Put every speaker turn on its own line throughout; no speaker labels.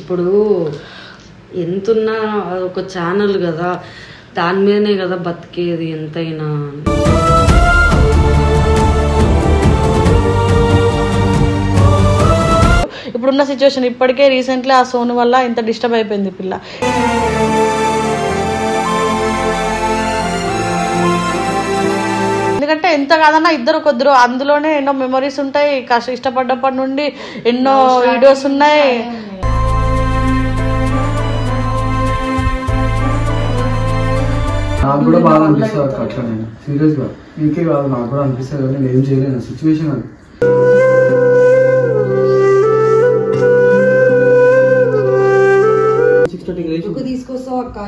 ఇప్పుడు ఎంతున్నా ఒక ఛానల్ కదా, దాని మీదనే కదా బతికేది ఎంతైనా.
ఇప్పుడున్న సిచ్యువేషన్ ఇప్పటికే రీసెంట్లీ ఆ సోను వల్ల ఇంత డిస్టర్బ్ అయిపోయింది పిల్ల. ఎందుకంటే ఎంత కాదన్నా ఇద్దరు కొద్దిరు అందులోనే ఎన్నో మెమరీస్ ఉంటాయి, ఇష్టపడ్డప్పటి నుండి ఎన్నో వీడియోస్ ఉన్నాయి.
నాకు కూడా బాగా అనిపిస్తుంది అక్క, అట్లా నేను సీరియస్గా మీకే కాదు నాకు కూడా అనిపిస్తుంది, కానీ నేను ఏం చేయలేను సిచ్యువేషన్ అది.
తీసుకొస్తావు అక్క,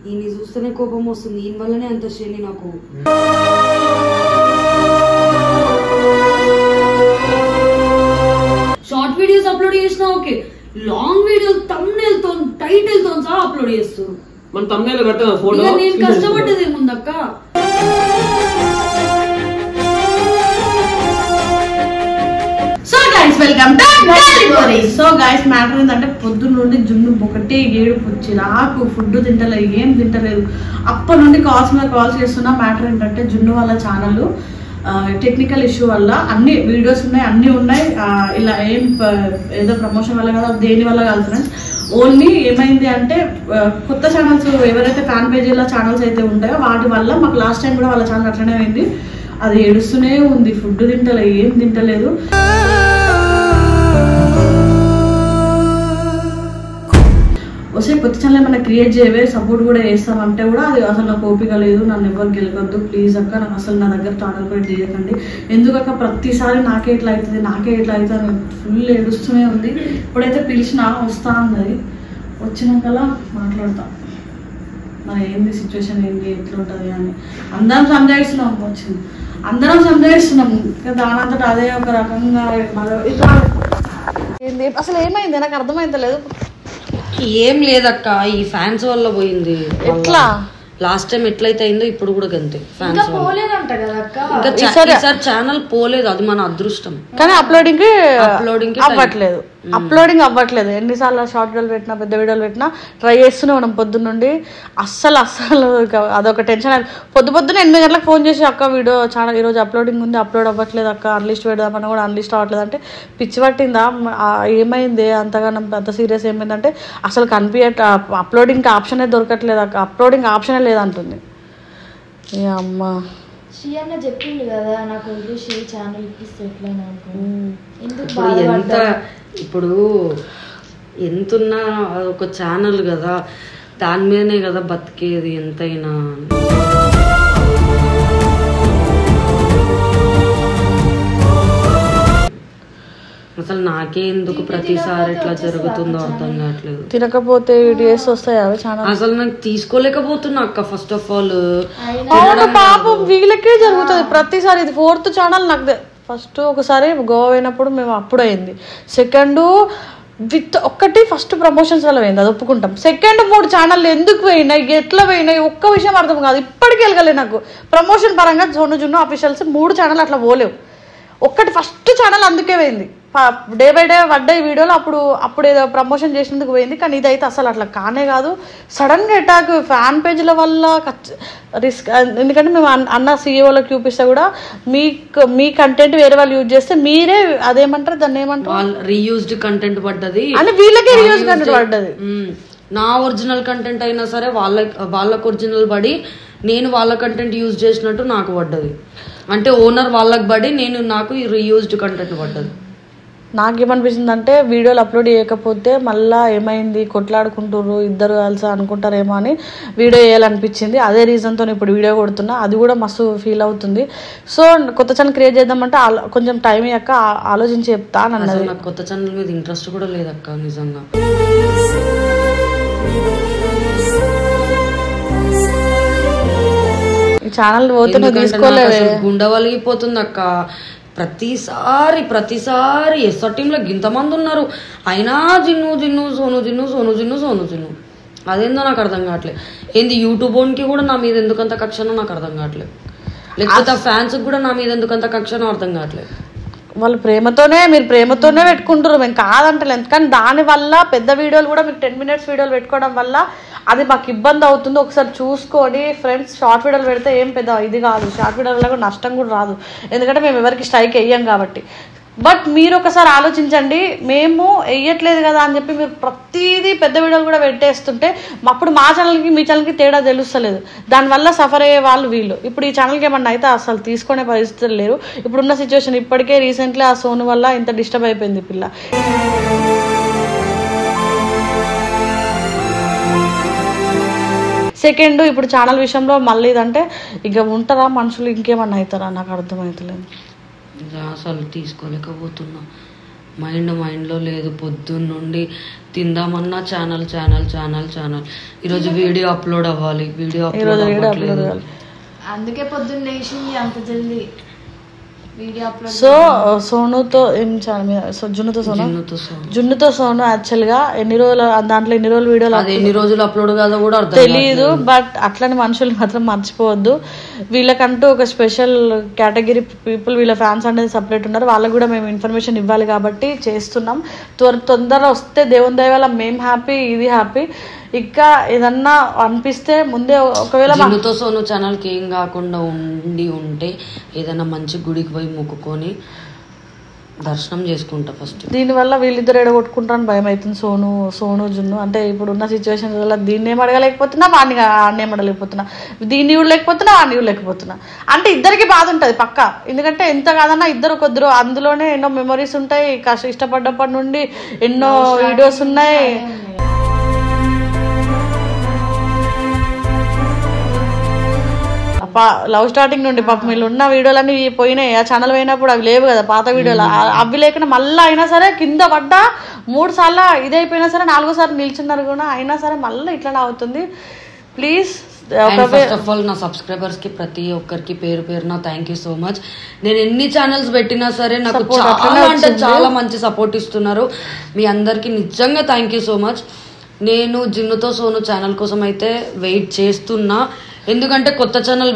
ఈయన్ని చూస్తేనే కోపం వస్తుంది, ఈయన వల్లనే అంత శని నాకు. షార్ట్ వీడియోస్ అప్లోడ్ చేసినా ఓకే, లాంగ్ వీడియోస్ థంబ్నెయిల్ తో టైటిల్ తో సహా అప్లోడ్ చేస్తారు.
మన థంబ్నెయిల్ పెట్టాలి ఫోటో.
నేను కష్టపడ్డది ఏముందక్క.
So guys welcome back. So guys matter ఏంటంటే పొద్దున్న నుండి జున్ను ఒకటే ఏడుపు వచ్చి నాకు ఫుడ్ తింటలేదు, ఏం తింటలేదు. అప్పటి నుండి కాల్స్ మీద కాల్స్ చేస్తున్నా. మ్యాటర్ ఏంటంటే జున్ను వాళ్ళ ఛానల్ టెక్నికల్ ఇష్యూ వల్ల అన్ని వీడియోస్ ఉన్నాయి, అన్నీ ఉన్నాయి. ఇలా ఏం ఏదో ప్రమోషన్ వల్ల కదా, దేని వల్ల కాదు ఫ్రెండ్స్. ఓన్లీ ఏమైంది అంటే కొత్త ఛానల్స్ ఎవరైతే ఫ్యాన్ పేజీల ఛానల్స్ అయితే ఉంటాయో వాటి వల్ల మాకు లాస్ట్ టైం కూడా వాళ్ళ ఛానల్ అట్లనే అయింది. అది ఏడుస్తూనే ఉంది, ఫుడ్ తింటలేదు, ఏం తింటలేదు. వస్తే కొత్త ఛానల్ ఏమైనా క్రియేట్ చేయవే, సపోర్ట్ కూడా చేస్తామంటే కూడా అది అసలు నాకు ఓపిక లేదు, నన్ను ఎవరు గెలకొద్దు ప్లీజ్ అక్క, నాకు అసలు నా దగ్గర ఛానల్ కూడా చేయకండి. ఎందుకక్క ప్రతిసారి నాకే ఎట్లా అవుతుంది ఫుల్ ఏడుస్తూనే ఉంది. ఇప్పుడైతే పిలిచినా వస్తా అన్నది, వచ్చినాకలా మాట్లాడతా మరి ఏంది సిచ్యువేషన్, ఏంది ఎట్లుంటుంది అని. అందరం సంజాయిస్తున్నాం, వచ్చింది అందరం సంజాయిస్తున్నాము, దానంతట అదే ఒక రకంగా ఏంది అసలు ఏమైంది నాకు అర్థమైందలేదు.
ఏం లేదక్క, ఈ ఫ్యాన్స్ వల్ల పోయింది.
ఎట్లా
లాస్ట్ టైం ఎట్లయితే అయిందో ఇప్పుడు కూడా అంతే. ఫ్యాన్స్ ఛానల్ పోలేదు, అది మన అదృష్టం.
కానీ అప్లోడింగ్ అవ్వట్లేదు. ఎన్నిసార్లు షార్ట్ వీడియోలు పెట్టినా పెద్ద వీడియోలు పెట్టినా ట్రై చేస్తూనే ఉన్నాం పొద్దున్న నుండి. అస్సలు అదొక టెన్షన్. పొద్దున్న 8 గంటలకు ఫోన్ చేసి అక్క వీడియో ఛానల్ ఈరోజు అప్లోడింగ్ ఉంది, అప్లోడ్ అవ్వట్లేదు అక్క, అన్లిస్ట్ పెడదామన్నా కూడా అన్లిస్ట్ అవ్వట్లేదు అంటే పిచ్చి పట్టిందా, ఏమైంది అంతగానో అంత సీరియస్ ఏమైందంటే అసలు అప్లోడింగ్ ఆప్షనే దొరకట్లేదు అక్క, అప్లోడింగ్ ఆప్షనే లేదంటుంది. అమ్మా
శ్రీయన్న చెప్పిండు కదా నాకు వదిలేసి ఛానల్ ఇప్పిస్తే ఎట్లయినా
ఇప్పుడు ఎంతున్నా ఒక ఛానల్ కదా, దాని మీదనే కదా బతికేది ఎంతైనా. అసలు నాకే ఎందుకు ప్రతిసారి ఇట్లా జరుగుతుందో అర్థం కావట్లేదు.
తినకపోతే వీడియోస్ వస్తాయి అవి ఛానల్
అసలు నాకు తీసుకోలేకపోతున్నా అక్క. ఫస్ట్ ఆఫ్ ఆల్
పాపం వీళ్ళకే జరుగుతుంది ప్రతిసారి. ఇది 4th ఛానల్ నాకు. ఫస్ట్ ఒకసారి గోవా అయినప్పుడు మేము అప్పుడు అయింది. సెకండ్ ఒక్కటి ఫస్ట్ ప్రమోషన్స్ వల్ల పోయింది, అది ఒప్పుకుంటాం. సెకండ్ 3 ఛానళ్ళు ఎందుకు పోయినాయి, ఎట్లా పోయినాయి, ఒక్క విషయం అర్థం కాదు. ఇప్పటికీ వెళ్ళగలే నాకు. ప్రమోషన్ పరంగా సోను జున్ను అఫీషియల్స్ 3 ఛానల్ అట్లా పోలేవు. ఒక్కటి ఫస్ట్ ఛానల్ అందుకే పోయింది. డే బై డే పడ్డాయి వీడియోలు, అప్పుడు ఏదో ప్రమోషన్ చేసినందుకు పోయింది. కానీ ఇదైతే అసలు అట్లా కానే కాదు. సడన్గా అటాక్ ఫ్యాన్ పేజ్ల వల్ల రిస్క్. ఎందుకంటే మేము అన్న సీఈఓలకు చూపిస్తే కూడా మీ కంటెంట్ వేరే వాళ్ళు యూజ్ చేస్తే మీరే అదేమంటారు దాన్ని ఏమంటారు
రీయూజ్డ్ కంటెంట్ పడ్డది
అని వీళ్ళకే రీయూజ్ కంటెంట్ పడ్డది.
నా ఒరిజినల్ కంటెంట్ అయినా సరే వాళ్ళకు ఒరిజినల్ పడి నేను వాళ్ళ కంటెంట్ యూజ్ చేసినట్టు నాకు పడ్డది. అంటే ఓనర్ వాళ్ళకి పడి నాకు రీయూజ్డ్ కంటెంట్ పడ్డది.
నాకేమనిపిస్తుంది అంటే వీడియోలు అప్లోడ్ చేయకపోతే మళ్ళీ ఏమైంది కొట్లాడుకుంటారు ఇద్దరు కలిసి అనుకుంటారేమో అని వీడియో వేయాలనిపించింది. అదే రీజన్తో ఇప్పుడు వీడియో కొడుతున్నా. అది కూడా మస్తు ఫీల్ అవుతుంది. సో కొత్త ఛానల్ క్రియేట్ చేద్దామంటే కొంచెం టైం అయ్యాక ఆలోచించి చెప్తా అన్నది.
నాకు కొత్త ఛానల్ మీద ఇంట్రెస్ట్ కూడా లేదక్క నిజంగా.
ఈ ఛానల్ పోతే తీసుకోలేదు,
గుండెవలిగిపోతుంది అక్క. ప్రతిసారి ఎస్ఆర్ టీంలో ఇంతమంది ఉన్నారు, అయినా సోను జిన్ను అదేందో నాకు అర్థం కావట్లేదు. ఏంది యూట్యూబ్ ఓన్కి కూడా నా మీద ఎందుకంత కక్షనో నాకు అర్థం కావట్లేదు, లేకపోతే ఆ ఫ్యాన్స్ కూడా నా మీద ఎందుకంత కక్షనో అర్థం కావట్లేదు.
వాళ్ళు మీరు ప్రేమతోనే పెట్టుకుంటారు, మేము కాదంటలేదు. కానీ దానివల్ల పెద్ద వీడియోలు కూడా మీకు 10 minutes వీడియోలు పెట్టుకోవడం వల్ల అది మాకు ఇబ్బంది అవుతుంది. ఒకసారి చూసుకోండి ఫ్రెండ్స్. షార్ట్ వీడియోలు పెడితే ఏం పెద్ద ఇది కాదు, షార్ట్ వీడియోలో కూడా నష్టం కూడా రాదు, ఎందుకంటే మేము ఎవరికి స్ట్రైక్ వేయం కాబట్టి. బట్ మీరు ఒకసారి ఆలోచించండి, మేము వేయట్లేదు కదా అని చెప్పి మీరు ప్రతిదీ పెద్ద వీడియోలు కూడా పెట్టేస్తుంటే అప్పుడు మా ఛానల్కి మీ ఛానల్కి తేడా తెలుస్తలేదు. దానివల్ల సఫర్ అయ్యే వాళ్ళు వీళ్ళు. ఇప్పుడు ఈ ఛానల్కి ఏమన్నా అయితే అసలు తీసుకునే పరిస్థితులు లేరు. ఇప్పుడున్న సిచ్యువేషన్ ఇప్పటికే రీసెంట్లీ ఆ సోను వల్ల ఇంత డిస్టర్బ్ అయిపోయింది పిల్ల. సెకండ్, ఇప్పుడు ఛానల్ విషయంలో మళ్ళీ ఇదంటే ఇక ఉంటారా మనుషులు, ఇంకేమన్నా అవుతారా నాకు అర్థమవుతలేదు.
అసలు తీసుకోలేకపోతున్నా, మైండ్లో లేదు. పొద్దున్న నుండి తిందామన్నా ఛానల్. ఈరోజు వీడియో అప్లోడ్ అవ్వాలి, వీడియో అప్లోడ్ అవ్వాలి.
అందుకే పొద్దున్న లేచింది అంత జల్దీ వీడియో అప్లోడ్.
సో సోనుతో ఏం జున్నుతో సోను యాక్చువల్గా ఎన్ని రోజులు వీడియోలు
అప్లోడ్ కాదో కూడా
తెలియదు. బట్ అట్లని మనుషులు మాత్రం మర్చిపోవద్దు. వీళ్ళకంటూ ఒక స్పెషల్ కేటగిరీ పీపుల్, వీళ్ళ ఫ్యాన్స్ అనేది సపరేట్ ఉన్నారు. వాళ్ళకు కూడా మేము ఇన్ఫర్మేషన్ ఇవ్వాలి కాబట్టి చేస్తున్నాం. తొందరగా వస్తే దేవుని దయ వల్ల మేము హ్యాపీ, ఇది హ్యాపీ. ఇంకా ఏదన్నా అనిపిస్తే ముందే ఒకవేళ
జున్నుతో సోను ఛానల్కి ఏం కాకుండా ఉంటే ఏదైనా మంచి గుడికి పోయి మొక్కుకొని దర్శనం చేసుకుంటా ఫస్ట్.
దీనివల్ల వీళ్ళిద్దరు ఎడగొట్టుకుంటారని భయం అవుతుంది. సోను జున్ను అంటే ఇప్పుడున్న సిచ్యువేషన్ వల్ల దీన్ని ఏం అడగలేకపోతున్నా, వాడిని ఏం అడగలేకపోతున్నా, దీన్ని ఇవ్వలేకపోతున్నా, వాడిని ఇవ్వలేకపోతున్నా. అంటే ఇద్దరికి బాధ ఉంటుంది పక్క. ఎందుకంటే ఎంత కాదన్నా ఇద్దరు కొద్దిరు, అందులోనే ఎన్నో మెమరీస్ ఉంటాయి. ఇష్టపడ్డప్పటి నుండి ఎన్నో వీడియోస్ ఉన్నాయి. లవ్ స్టార్టింగ్ నుండి పాపం వీళ్ళు ఉన్న వీడియోలన్నీ పోయినాయి. ఆ ఛానల్ పోయినప్పుడు అవి లేవు కదా పాత వీడియోలు. అవి లేకుండా మళ్ళీ అయినా సరే కింద పడ్డా 3 సార్లు ఇదైపోయినా సరే 4వ సారి నిల్చున్నారు కూడా, అయినా సరే మళ్ళీ ఇట్లానే అవుతుంది. ప్లీజ్
ఫస్ట్ ఆఫ్ ఆల్ నా సబ్స్క్రైబర్స్ కి ప్రతి ఒక్కరికి పేరున థ్యాంక్ యూ సో మచ్. నేను ఎన్ని ఛానల్స్ పెట్టినా సరే నాకు చాలా మంచి సపోర్ట్ ఇస్తున్నారు. మీ అందరికి నిజంగా థ్యాంక్ యూ సో మచ్. నేను జున్నుతో సోను ఛానల్ కోసం అయితే వెయిట్ చేస్తున్నా. ఎందుకంటే కొత్త ఛానల్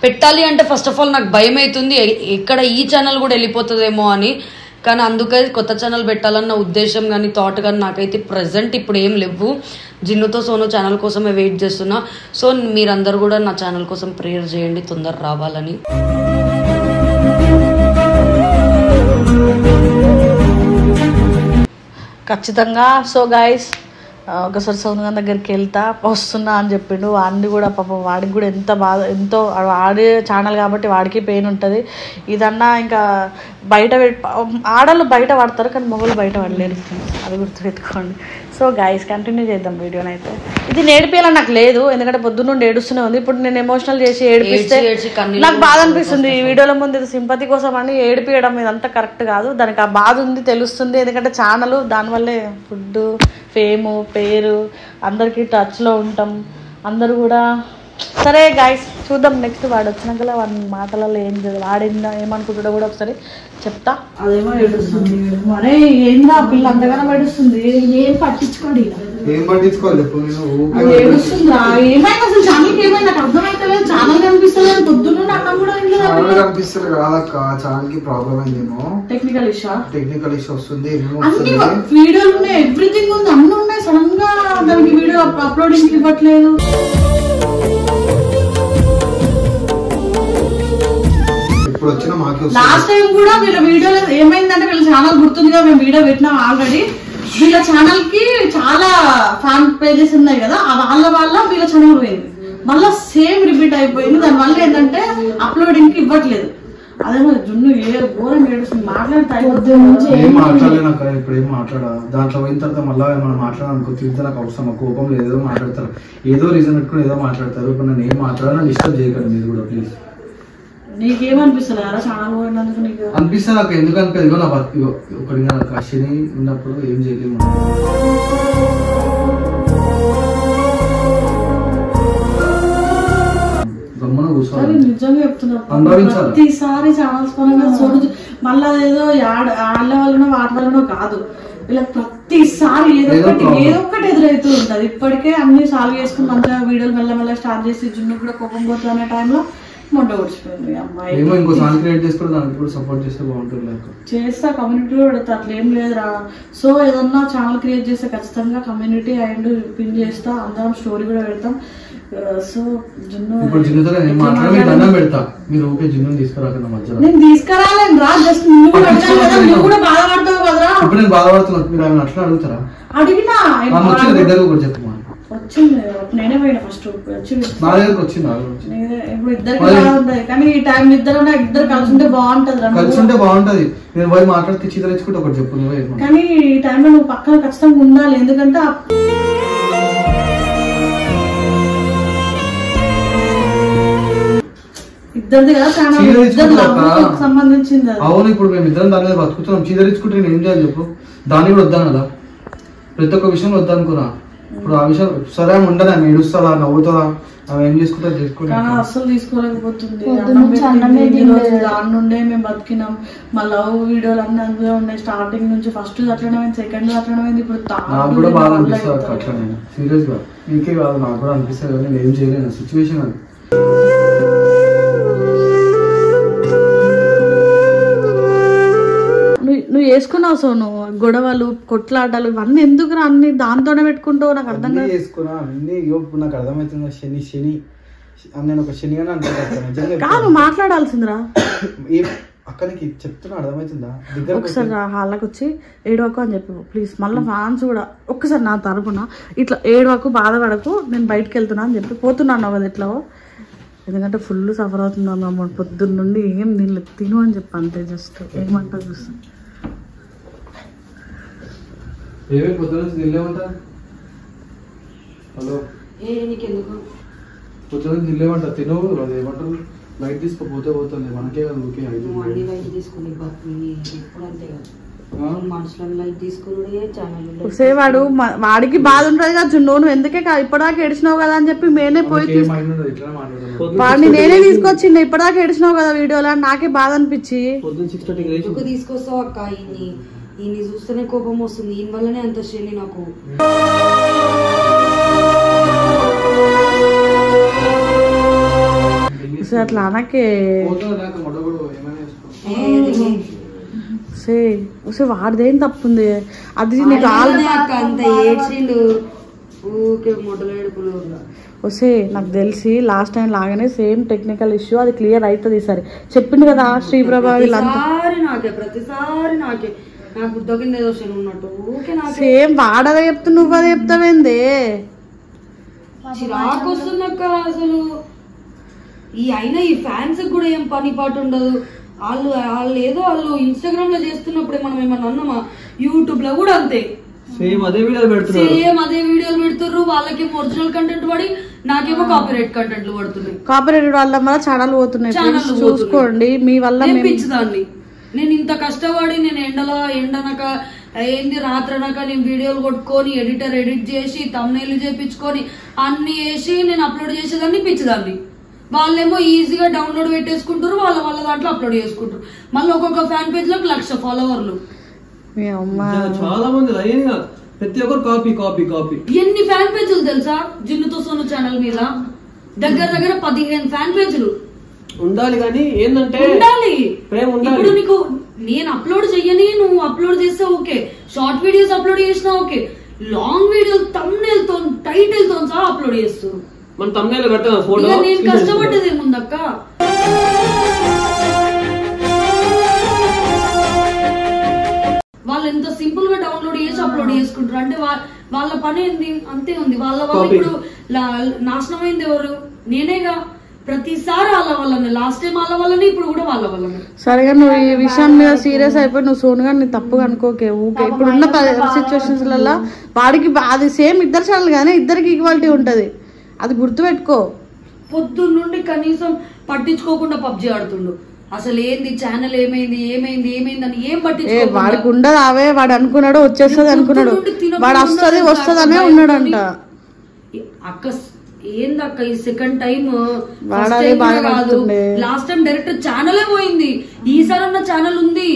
పెట్టాలి అంటే ఫస్ట్ ఆఫ్ ఆల్ నాకు భయం అవుతుంది, ఎక్కడ ఈ ఛానల్ కూడా వెళ్ళిపోతుందేమో అని. కానీ అందుకే కొత్త ఛానల్ పెట్టాలన్న ఉద్దేశం కానీ థాట్ కానీ నాకైతే ప్రజెంట్ ఇప్పుడు ఏం లేవు. జున్నుతో సోను ఛానల్ కోసమే వెయిట్ చేస్తున్నా. సో మీరందరూ కూడా నా ఛానల్ కోసం ప్రేయర్ చేయండి, తొందర రావాలని.
ఖచ్చితంగా. సో గైస్ ఒకసారి సోను గారి దగ్గరికి వస్తున్నా అని చెప్పిండు. వాడిని కూడా పాపం వాడికి కూడా ఎంతో వాడి ఛానల్ కాబట్టి వాడికి పెయిన్ ఉంటుంది. ఇదన్నా ఇంకా బయట ఆడలు బయట పడతారు కానీ మొగలు బయట పడలేరు, అది గుర్తుపెట్టుకోండి. సో గైస్ కంటిన్యూ చేద్దాం వీడియోని. అయితే ఇది నేర్పియాలని నాకు లేదు, ఎందుకంటే పొద్దున్న నుండి ఏడుస్తూనే ఉంది. ఇప్పుడు నేను ఎమోషనల్ చేసి ఏడిపిస్తే నాకు బాధ అనిపిస్తుంది. ఈ వీడియోల ముందు ఇది సింపతి కోసం అని ఏడిపియడం ఇదంతా కరెక్ట్ కాదు. దానికి ఆ బాధ ఉంది తెలుస్తుంది, ఎందుకంటే ఛానల్ దానివల్లే ఫుడ్, ఫేము, పేరు అందరికీ టచ్లో ఉంటాం అందరూ కూడా. సరే గైస్ చూద్దాం నెక్స్ట్ వాడు వచ్చినాక వాడి మాటలలో వాడిందా ఏమనుకుంటాడో కూడా ఒకసారి చెప్తా. అదేమో ఏడుస్తుంది, మరే ఏందా పిల్ల అంతగానో ఏడుస్తుంది, ఏం పట్టించుకోండి, ఏడుస్తుందా ఏమైనా అసలు ఛానల్కి ఏమైనా నాకు అర్థమైతే ఛానల్ కనిపిస్తుంది పొద్దున్న అన్నం కూడా
కనిపిస్తుంది కాదక్క. ఛానల్ కి ప్రాబ్లం అయిందేమో, టెక్నికల్ ఇష్యూ వస్తుంది.
అన్ని వీడియోలు ఉన్నాయి, ఎవ్రీథింగ్ ఉంది, అన్ని ఉన్నాయి. సడన్ గా దానికి వీడియో అప్లోడింగ్ ఇవ్వట్లేదు. లాస్ట్ టైం కూడా వీళ్ళ వీడియోలో ఏమైందంటే వీళ్ళ ఛానల్ గుర్తుందిగా, మేము వీడియో పెట్టినాం ఆల్రెడీ. వీళ్ళ ఛానల్ కి చాలా ఫ్యాన్ పేజెస్ ఉన్నాయి కదా, వాళ్ళ వీళ్ళ ఛానల్ పోయింది, మళ్ళా సేమ్ రిపీట్ అయిపోయింది. దానివల్ల ఏంటంటే అప్లోడింగ్ కి ఇవ్వట్లేదు. అదేమో జున్ను ఘోరం ఏడుస్తుంది,
ఇప్పుడు ఏం మాట్లాడా. దాంట్లో పోయిన తర్వాత మళ్ళీ మనం మాట్లాడాలనుకో తిరిగితే నాకు అవసరం, కోపం లేదు, ఏదో మాట్లాడతారు, ఏదో రీజన్ పెట్టుకుని ఏదో మాట్లాడతారు. ఇప్పుడు నేను ఏం మాట్లాడాలో డిస్టర్బ్ చేయకండి మీరు కూడా ప్లీజ్.
నీకేమనిపిస్తుంది అలా ఛానల్ పోయినందుకు? నీకు
అనిపిస్తుంది నాకు, ఎందుకంటే ఇదిగో నా ఒకటి కషిని ఉన్నప్పుడు ఏం చేయలేము.
నిజంగా చెప్తున్నా, ప్రతిసారి ఛానల్స్ పరంగా చూడదు. మళ్ళా ఏదో ఆళ్ళ వల్లనో వాటి వల్లనో కాదు, ఇలా ప్రతిసారి ఏదో ఒకటి ఎదురవుతూ ఉంటుంది. ఇప్పటికే అన్ని సాల్వ్ చేసుకుని మంచిగా వీడియోలు మెల్లమెల్ల స్టార్ట్ చేసి జున్ను కూడా కోపం పోతుంది అనే టైంలో మొండ వచ్చిపోయింది అమ్మాయి.
ఏమో ఇంకో సాంగ్ క్రియేట్ చేసుకుని దానికి కూడా సపోర్ట్ చేస్తే బాగుంటుంది.
చేస్తా, కమ్యూనిటీలో పెడతా, అట్లా ఏం లేదురా. సో ఏదన్నా ఛానల్ క్రియేట్ చేస్తే ఖచ్చితంగా కమ్యూనిటీ అండ్ పిన్ చేస్తా, అందరం స్టోరీ కూడా పెడతాం. సో
ఇప్పుడు జిన్నుతో నేను మాట్లాడి దండం పెడతా, మీరు ఓకే జిన్ను తీసుకురాకుండా మధ్యలో.
నేను తీసుకురాలేను రా, జస్ట్ నువ్వు కూడా అడగాలి కదా, నువ్వు కూడా బాధపడతావు కదరా.
ఇప్పుడు నేను బాధపడుతున్నా, మీరు ఆమె అట్లా అడుగుతారా?
అడిగినా
వచ్చిన దగ్గర కూడా చెప్పమా.
వచ్చింది, నేనే పోయినా ఫస్ట్ వచ్చి
నా దగ్గరకు వచ్చింది.
ఇప్పుడు ఇద్దరికి బాగుంటది, కానీ ఈ టైం ఇద్దరు కలిసి ఉంటే బాగుంటది.
కలిసి ఉంటే బాగుంటది. నేను పోయి మాట్లాడితే చీదరించుకుంటే ఒకటి చెప్పు నువ్వే.
కానీ ఈ టైంలో నువ్వు పక్కన ఖచ్చితంగా ఉండాలి, ఎందుకంటే ఇద్దరిది కదా సంబంధించింది.
అవును, ఇప్పుడు మేము ఇద్దరం దాని మీద బతుకుతున్నాం. చీదరించుకుంటే నేను ఏం చేయాలి చెప్పు? దాన్ని కూడా వద్దాను కదా, ప్రతి ఒక్క విషయం వద్దనుకున్నా. ఇప్పుడు ఆ విషయం సరే ఉండదా, ఆమె ఏడుస్తుందా, నవ్వుతుందా, ఆమె ఏం చేసుకుంటా చేసుకోండి.
అస్సలు తీసుకోలేకపోతుంది. దాని నుండే మేము బతికినాం. మా లవ్ వీడియోలు అన్ని అందులో ఉన్నాయి, స్టార్టింగ్ నుంచి. ఫస్ట్ అట్లనే పోయింది, సెకండ్ అట్లనే పోయింది, ఇప్పుడు
నాకు కూడా బాగా అనిపిస్తుంది అట్లనే. సీరియస్ గా నీకే కాదు, నాకు కూడా అనిపిస్తుంది. కానీ నేను ఏం చేయలేను, సిచ్యువేషన్ అది.
నువ్వు వేసుకున్నావు సోను, గొడవలు కొట్లాటలు ఇవన్నీ ఎందుకురా? అన్ని దాంతోనే పెట్టుకుంటావు, నాకు అర్థం కాదు.
వేసుకున్నా అన్ని. నాకు అర్థమవుతుంది, శని శని నేను ఒక శని అని అంటే
కాదు, మాట్లాడాల్సిందిరా.
అక్కడికి చెప్తున్నా, అర్థమవుతుందా?
ఒకసారి హాల్లోకి వచ్చి ఏడవకు అని చెప్పి ప్లీజ్. మళ్ళీ ఫ్యాన్స్ కూడా ఒక్కసారి నా తరపున ఇట్లా ఏడవకు, బాధపడకు, నేను బయటకు వెళ్తున్నా అని చెప్పి పోతున్నాను కదా ఎట్లా. ఎందుకంటే ఫుల్ సఫర్ అవుతున్నాను అమ్మ, పొద్దున్న నుండి ఏం తిను అని చెప్పి అంతే. జస్ట్ ఏమంటా చూస్తా.
ఏమే పొద్దున తినలేమంటా? హలో, పొద్దున తినలేమంటా? తిను, అది ఏమంటారు, లైట్ తీసుకోపోతే పోతుంది, మనకే కదా. ఓకే
వాడు వాడికి బాధ ఉంటది కదా జున్ను, నువ్వు ఎందుకే ఇప్పటిదాకా ఏడిచినావు కదా అని చెప్పి మేనే పోయి వాడిని నేనే తీసుకొచ్చిండు. ఇప్పటిదాకా ఏడిచినావు కదా వీడియోలో, నాకే బాధ అనిపించి
తీసుకొస్తావు అక్క. ఈయన్ని చూస్తేనే కోపం వస్తుంది, ఈయన వల్లనే అంత శని నాకు.
అట్లా అనకే వాడిదేం తప్పుంది. అది నీకు
అంత ఏడ్చిండు ఊకే మొదలు ఏడుపులు.
వస్తే నాకు తెలిసి లాస్ట్ టైం లాగానే సేమ్ టెక్నికల్ ఇష్యూ, అది క్లియర్ అవుతుంది ఈసారి. చెప్పింది కదా శ్రీప్రభ వీళ్ళంతా.
ప్రతిసారి నాకే నాకు ఉద్దోగింది ఏదో శని ఉన్నట్టు ఊకే నాకు.
సేమ్ వాడదే చెప్తా, నువ్వు అదే చెప్తావేందే?
చిరాకు వస్తుంది అక్క అసలు. అయినా ఈ ఫ్యాన్స్ కూడా ఏం పని పాటు ఉండదు. వాళ్ళు ఏదో వాళ్ళు ఇన్స్టాగ్రామ్ లో చేస్తున్నప్పుడే మనం ఏమన్నా అన్నామా? యూట్యూబ్ లో కూడా అంతే,
సేమ్ అదే వీడియోలు
పెడుతున్నారు. వాళ్ళకి ఒరిజినల్ కంటెంట్ పడి నాకేమో కాపీరైట్ కంటెంట్లు పడుతున్నాయి.
కాపీరైట్ వాళ్ళ వల్ల ఛానల్ పోతున్నాయి. చూసుకోండి, మీ వల్ల
పిచ్చిదాన్ని. నేను ఇంత కష్టపడి నేను ఎండనక ఏంది రాత్రనక నేను వీడియోలు కొట్టుకొని ఎడిట్ చేసి తమ్నైల్ చేపించుకొని అన్ని వేసి నేను అప్లోడ్ చేసేదాన్ని పిచ్చిదాన్ని. వాళ్ళేమో ఈజీగా డౌన్లోడ్ పెట్టేసుకుంటారు, వాళ్ళ దాంట్లో అప్లోడ్ చేసుకుంటారు. మళ్ళీ ఒక్కొక్క ఫ్యాన్ పేజ్ లో 1,00,000 ఫాలోవర్లు.
చాలా మంది ప్రతి ఒక్కరు కాపీ కాపీ కాపీ.
ఎన్ని ఫ్యాన్ పేజీలు తెలుసా జిన్నుతో సోను ఛానల్ మీద? దగ్గర 15 ఫ్యాన్ పేజీలు
ఉండాలి. కానీ ఏంటంటే
ఇప్పుడు నీకు నేను అప్లోడ్ చెయ్యని, నువ్వు అప్లోడ్ చేస్తే ఓకే, షార్ట్ వీడియోస్ అప్లోడ్ చేసినా ఓకే, లాంగ్ వీడియోస్ తమ్నైల్ తో టైటిల్ తో సహా అప్లోడ్ చేస్తారు.
మన తమ్నైల్ పెట్టాలి ఫోటో.
నేను కష్టపడ్డది ఏముందక్క? వాళ్ళు ఎంత సింపుల్ గా డౌన్లోడ్ చేసి అప్లోడ్ చేసుకుంటారు. అంటే వాళ్ళ పని ఏంది? అంతే ఉంది. వాళ్ళ వల్ల ఇప్పుడు నాశనం అయింది ఎవరు? నేనేగా. ప్రతిసారి వాళ్ళ వల్లనే, లాస్ట్ టైం వాళ్ళ వల్లనే, ఇప్పుడు కూడా వాళ్ళ వల్లనే.
సరేగా నువ్వు ఈ విషయం మీద సీరియస్ అయిపోయి నువ్వు సోనుగా నీ తప్పుగా అనుకోకే. ఊకే ఇప్పుడున్న సిచ్యువేషన్స్ లలో వాడికి అది సేమ్ ఇద్దరు ఛానల్ కానీ ఇద్దరికి ఈక్వాలిటీ ఉంటది, అది గుర్తుపెట్టుకో.
పొద్దున్నుండి కనీసం పట్టించుకోకుండా పబ్జి ఆడుతుండు. అసలు ఏంది ఛానల్ ఏమైంది అని ఏం పట్టించుకో.
వాడికి ఉండదు అవే, వాడు అనుకున్నాడు వచ్చేస్తుంది అనుకున్నాడు, వాడు వస్తుంది అనే ఉన్నాడంట.
అక్క ఏందక్క ఈ సెకండ్ టైం?
కాదు,
లాస్ట్ టైం డైరెక్ట్ ఛానలే పోయింది. ఈసారి అన్న ఛానల్ ఉంది.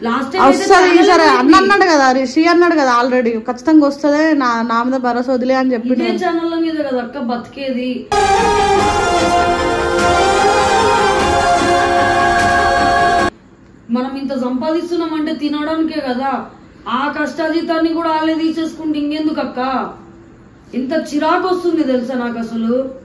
లాస్ట్ టైం
ఈసారి అన్నాడు కదా, రిషి అన్నాడు కదా ఆల్రెడీ, ఖచ్చితంగా వస్తుంది, నా మీద భరోసా వదిలే అని చెప్పి.
ఛానల్ మీద కదా అక్క బతికేది. మనం ఇంత సంపాదిస్తున్నాం అంటే తినడానికే కదా, ఆ కష్టాజీతాన్ని కూడా వాళ్ళే తీసేసుకుంటే ఇంకెందుకు అక్క? ఇంత చిరాకు వస్తుంది తెలుసా నాకు అసలు.